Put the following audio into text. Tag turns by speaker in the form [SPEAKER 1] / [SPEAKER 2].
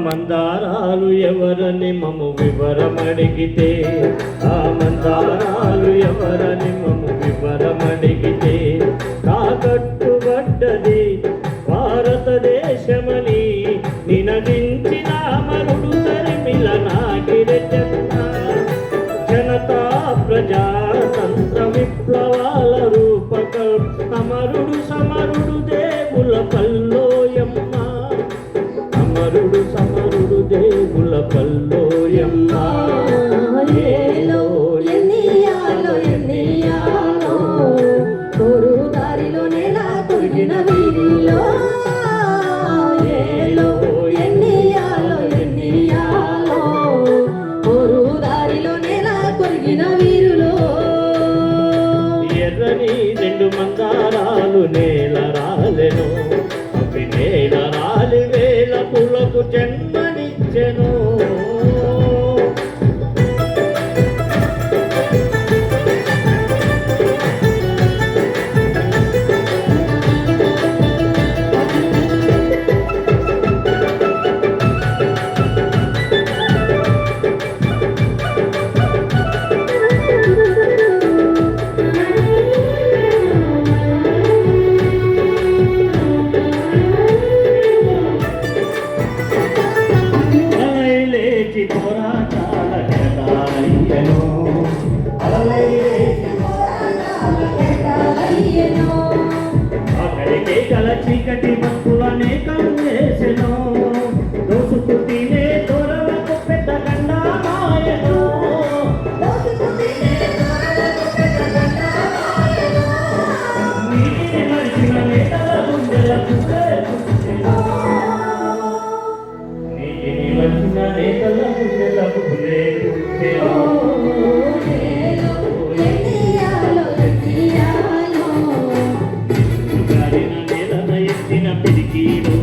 [SPEAKER 1] మందారాలు ఎవరని మము వివరమడిగితే ఆ మందారాలు ఎవరని మము వివరమడిగితే తాకట్టుబడ్డది భారతదేశమని నినదించిన మరుడు తరిమిల నాగిరెజన్న జనతా ప్రజాతంత్ర విప్లవాల రూపకల్ అమరుడు సమరుడు దేవుల పల్లోయమ్మ అమరుడు సమరుడు దేవుల పల్లోయమ్మ
[SPEAKER 2] ఏలో ఎన్నియాలో ఎన్నియాలో కోరు దారిలో నెల కొరిగిన వీరిలో ఏలో ఎన్నియాలో ఎన్నియాలో కోరు దారిలో నెల కొరిగిన వీరులో
[SPEAKER 1] ఎర్రని రెండు మందారాలు నేల రాలెను అవి నేల రాలి వేల పులకు జన్మనిచ్చెను పోరాటాల జటాలయ్యను అక్కడికే గల చీకటి మక్కులనే కన్నేసెను దోసుకు తినే దొరలకు పెద్ద గండామాయను నీటిని మరిచిన నేతల గుండెలకు వచ్చిన నేతల గుండెలకు నేలన ఎత్తిన పిడికీలు